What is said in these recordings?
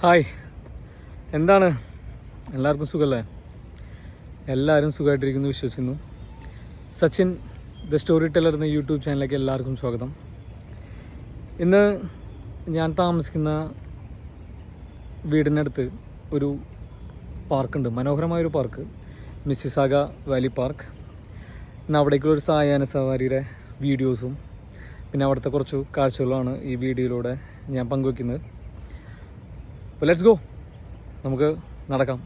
Hi, എന്താണ് എല്ലാവർക്കും സുഖമല്ലേ? എല്ലാവരും സുഖമായിട്ടിരിക്കുന്നു വിശ്വസിക്കുന്നു. സച്ചിൻ ദ സ്റ്റോറി ടെല്ലർ എന്ന യൂട്യൂബ് ചാനലിലേക്ക് എല്ലാവർക്കും സ്വാഗതം. ഇന്ന് ഞാൻ താമസിക്കുന്ന വീടിനടുത്ത് ഒരു പാർക്കുണ്ട്, മനോഹരമായൊരു പാർക്ക്, മിസ്സിസാഗ വാലി പാർക്ക്. ഇന്ന് അവിടേക്കുള്ളൊരു സായാഹ്ന സവാരിയുടെ വീഡിയോസും പിന്നെ അവിടുത്തെ കുറച്ച് കാഴ്ചകളുമാണ് ഈ വീഡിയോയിലൂടെ ഞാൻ പങ്കുവയ്ക്കുന്നത്. അപ്പോൾ ലെറ്റ്സ് ഗോ, നമുക്ക് നടക്കാം.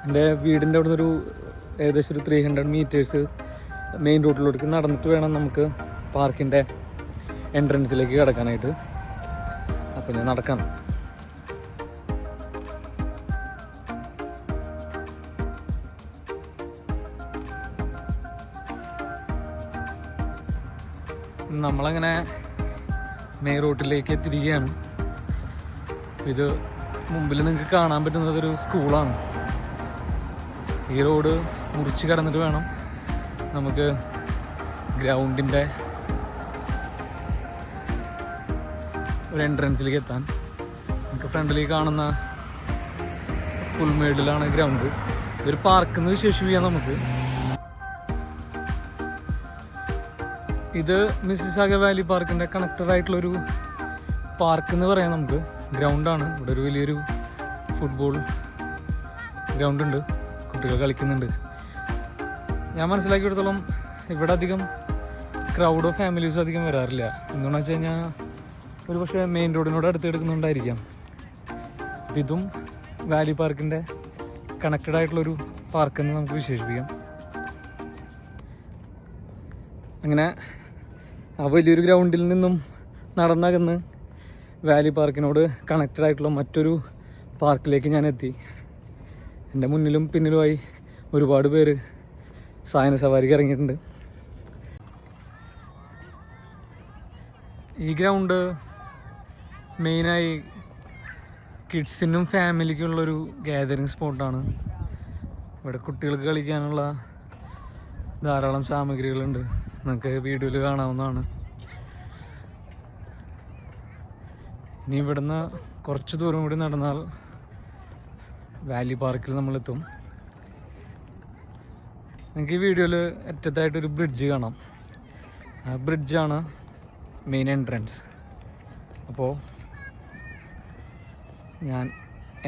എൻ്റെ വീടിൻ്റെ അവിടെ നിന്നൊരു ഏകദേശം ഒരു 300 മീറ്റേഴ്സ് മെയിൻ റോഡിലേക്ക് നടന്നിട്ട് വേണം നമുക്ക് പാർക്കിൻ്റെ എൻട്രൻസിലേക്ക് കിടക്കാനായിട്ട്. അപ്പോൾ ഞാൻ നടക്കാം. നമ്മളങ്ങനെ മെയിൻ റോഡിലേക്ക് തിരികെയാണ്. ഇത് മുമ്പിൽ നിങ്ങൾക്ക് കാണാൻ പറ്റുന്നത് ഒരു സ്കൂളാണ്. ഈ റോഡ് മുറിച്ച് കടന്നിട്ട് വേണം നമുക്ക് ഗ്രൗണ്ടിൻ്റെ ഒരു എൻട്രൻസിലേക്ക് എത്താൻ. നമുക്ക് ഫ്രണ്ടിലേക്ക് കാണുന്ന പുൽമേടിലാണ് ഗ്രൗണ്ട്. ഇതൊരു പാർക്കെന്ന് വിശേഷിപ്പിക്കാം നമുക്ക്. ഇത് മിസ്സിസാഗ വാലി പാർക്കിൻ്റെ കണക്റ്റഡ് ആയിട്ടുള്ളൊരു പാർക്ക് എന്ന് പറയാം നമുക്ക്. ഗ്രൗണ്ടാണ്. ഇവിടെ ഒരു വലിയൊരു ഫുട്ബോൾ ഗ്രൗണ്ട് ഉണ്ട്, കുട്ടികൾ കളിക്കുന്നുണ്ട്. ഞാൻ മനസ്സിലാക്കിയെടുത്തോളം ഇവിടെ അധികം ക്രൗഡോ ഫാമിലീസോ അധികം വരാറില്ല. എന്തുകൊണ്ടെന്ന് വെച്ച് കഴിഞ്ഞാൽ ഒരു പക്ഷേ മെയിൻ റോഡിനോട് അടുത്ത് എടുക്കുന്നുണ്ടായിരിക്കാം. ഇതും വാലി പാർക്കിൻ്റെ കണക്റ്റഡ് ആയിട്ടുള്ളൊരു പാർക്കെന്ന് നമുക്ക് വിശേഷിപ്പിക്കാം. അങ്ങനെ ആ വലിയൊരു ഗ്രൗണ്ടിൽ നിന്നും നടന്നകന്ന് വാലി പാർക്കിനോട് കണക്റ്റഡ് ആയിട്ടുള്ള മറ്റൊരു പാർക്കിലേക്ക് ഞാൻ എത്തി. എൻ്റെ മുന്നിലും പിന്നിലുമായി ഒരുപാട് പേര് സായന സവാരിക്ക് ഇറങ്ങിയിട്ടുണ്ട്. ഈ ഗ്രൗണ്ട് മെയിനായി കിഡ്സിനും ഫാമിലിക്കുള്ളൊരു ഗ്യാതറിങ് സ്പോട്ടാണ്. ഇവിടെ കുട്ടികൾക്ക് കളിക്കാനുള്ള ധാരാളം സാമഗ്രികളുണ്ട്. നമുക്ക് വീഡിയോയിൽ കാണാവുന്നതാണ്. ഇനി ഇവിടുന്ന് കുറച്ച് ദൂരം കൂടി നടന്നാൽ വാലി പാർക്കിൽ നമ്മളെത്തും. നിങ്ങൾക്ക് ഈ വീഡിയോയിൽ അറ്റത്തായിട്ടൊരു ബ്രിഡ്ജ് കാണാം. ആ ബ്രിഡ്ജാണ് മെയിൻ എൻട്രൻസ്. അപ്പോൾ ഞാൻ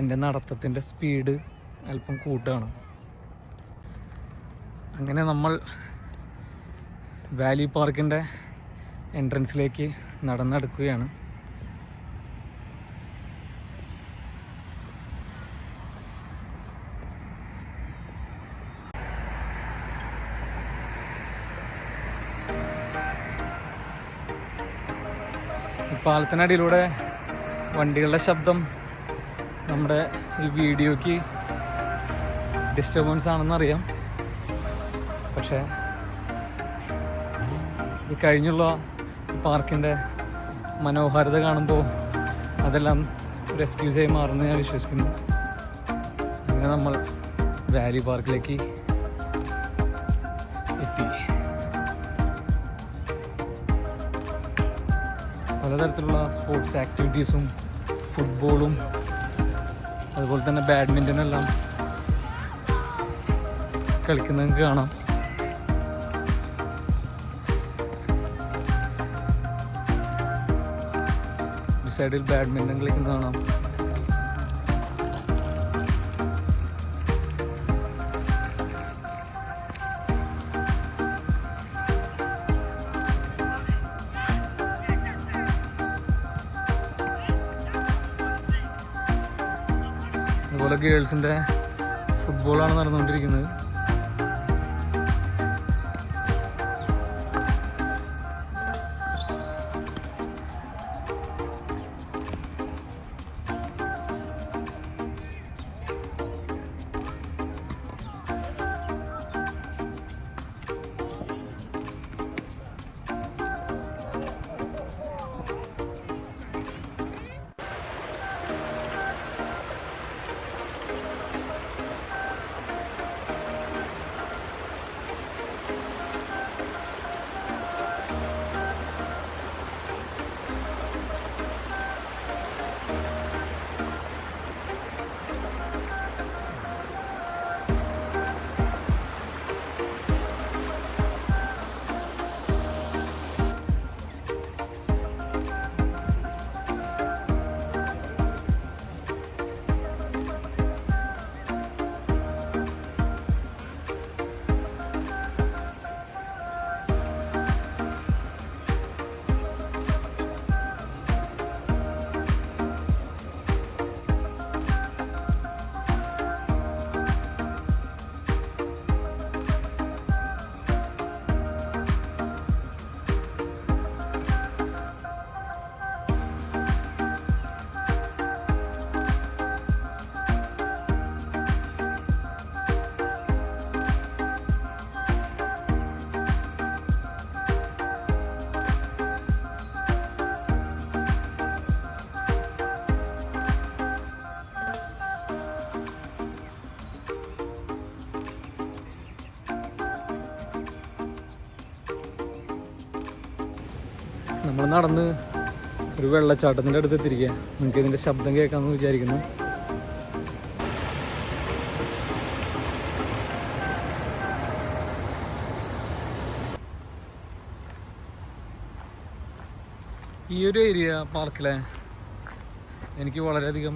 എൻ്റെ നടത്തത്തിൻ്റെ സ്പീഡ് അല്പം കൂട്ടുകയാണ്. അങ്ങനെ നമ്മൾ വാലി പാർക്കിൻ്റെ എൻട്രൻസിലേക്ക് നടന്നെടുക്കുകയാണ്. ഈ പാലത്തിനടിയിലൂടെ വണ്ടികളുടെ ശബ്ദം നമ്മുടെ ഈ വീഡിയോയ്ക്ക് ഡിസ്റ്റർബൻസ് ആണെന്നറിയാം. പക്ഷേ ഈ കഴിഞ്ഞുള്ള പാർക്കിൻ്റെ മനോഹാരിത കാണുമ്പോൾ അതെല്ലാം ഒരു എക്സ്ക്യൂസായി മാറുമെന്ന് ഞാൻ വിശ്വസിക്കുന്നു. അങ്ങനെ നമ്മൾ വാലി പാർക്കിലേക്ക് എത്തി. പലതരത്തിലുള്ള സ്പോർട്സ് ആക്ടിവിറ്റീസും ഫുട്ബോളും അതുപോലെ തന്നെ ബാഡ്മിൻ്റനെല്ലാം കളിക്കുന്നത് കാണാം. സൈഡിൽ ബാഡ്മിൻ്റൺ കളിക്കുന്നത് കാണാം. അതുപോലെ ഗേൾസിൻ്റെ ഫുട്ബോളാണ് നടന്നുകൊണ്ടിരിക്കുന്നത്. നമ്മൾ നടന്ന് ഒരു വെള്ളച്ചാട്ടത്തിൻ്റെ അടുത്ത് എത്തിരിക്കുക. നിങ്ങൾക്ക് ഇതിൻ്റെ ശബ്ദം കേൾക്കാമെന്ന് വിചാരിക്കുന്നു. ഈ ഒരു ഏരിയ പാർക്കിലെ എനിക്ക് വളരെയധികം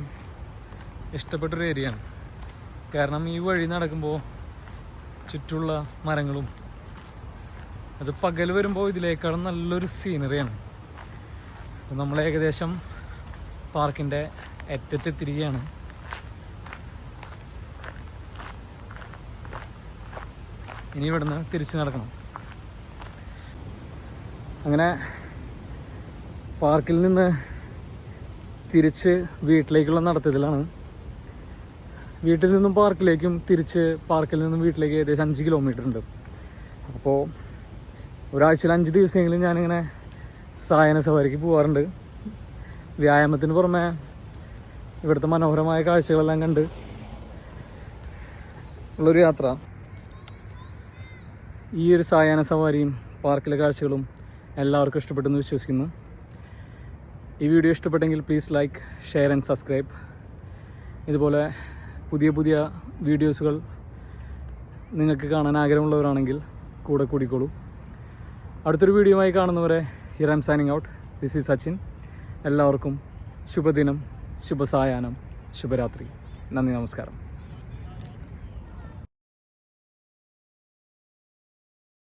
ഇഷ്ടപ്പെട്ടൊരു ഏരിയയാണ്. കാരണം ഈ വഴി നടക്കുമ്പോൾ ചുറ്റുമുള്ള മരങ്ങളും അത് പകൽ വരുമ്പോൾ ഇതിലേക്കാളും നല്ലൊരു സീനറിയാണ്. നമ്മൾ ഏകദേശം പാർക്കിൻ്റെ അറ്റത്തെത്തിരിക്കുകയാണ്. ഇനി ഇവിടുന്ന് തിരിച്ച് നടക്കണം. അങ്ങനെ പാർക്കിൽ നിന്ന് തിരിച്ച് വീട്ടിലേക്കുള്ള നടത്തത്തിലാണ്. വീട്ടിൽ നിന്നും പാർക്കിലേക്കും തിരിച്ച് പാർക്കിൽ നിന്നും വീട്ടിലേക്ക് ഏകദേശം 5 കിലോമീറ്റർ ഉണ്ട്. അപ്പോൾ ഒരാഴ്ചയിൽ 5 ദിവസമെങ്കിലും ഞാനിങ്ങനെ സായന സവാരിക്ക് പോകാറുണ്ട്. വ്യായാമത്തിന് പുറമെ ഇവിടുത്തെ മനോഹരമായ കാഴ്ചകളെല്ലാം കണ്ട് ഉള്ളൊരു യാത്ര. ഈ ഒരു സായാഹ്ന സവാരിയും പാർക്കിലെ കാഴ്ചകളും എല്ലാവർക്കും ഇഷ്ടപ്പെട്ടെന്ന് വിശ്വസിക്കുന്നു. ഈ വീഡിയോ ഇഷ്ടപ്പെട്ടെങ്കിൽ please like, share and subscribe. ഇതുപോലെ പുതിയ പുതിയ വീഡിയോസുകൾ നിങ്ങൾക്ക് കാണാൻ ആഗ്രഹമുള്ളവരാണെങ്കിൽ കൂടെ കൂടിക്കോളൂ. അടുത്തൊരു വീഡിയോയുമായി കാണുന്നവരെ here I am signing out. This is Sachin. എല്ലാവർക്കും ശുഭദിനം, ശുഭസായാഹ്നം, ശുഭരാത്രി. നന്ദി, നമസ്കാരം.